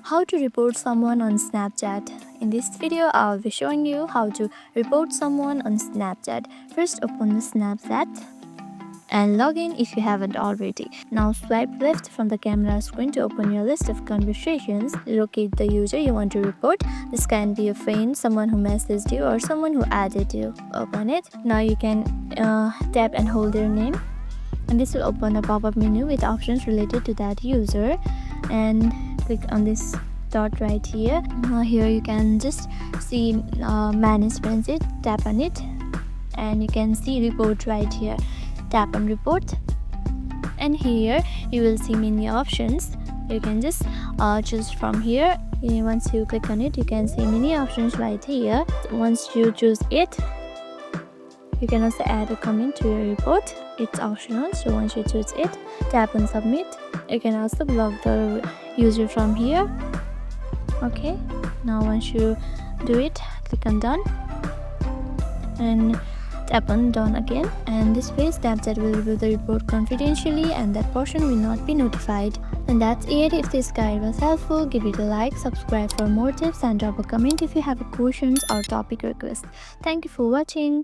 How to report someone on Snapchat. In this video, I'll be showing you how to report someone on Snapchat. First, open the Snapchat and log in if you haven't already. Now swipe left from the camera screen to open your list of conversations. Locate the user you want to report. This can be a friend, someone who messaged you, or someone who added you. Open it. Now you can tap and hold their name, and this will open a pop-up menu with options related to that user. And click on this dot right here. Here you can just see manage friends. Tap on it and you can see report right here. Tap on report, and here you will see many options. You can just choose from here. Once you click on it, you can see many options right here. Once you choose it, you can also add a comment to your report. It's optional, so once you choose it, tap on submit. You can also block the user from here. Okay, now once you do it, click on done and tap on done again, and this way Snapchat will review the report confidentially and that person will not be notified. And that's it. If this guide was helpful, give it a like, subscribe for more tips, and drop a comment if you have questions or topic requests. Thank you for watching.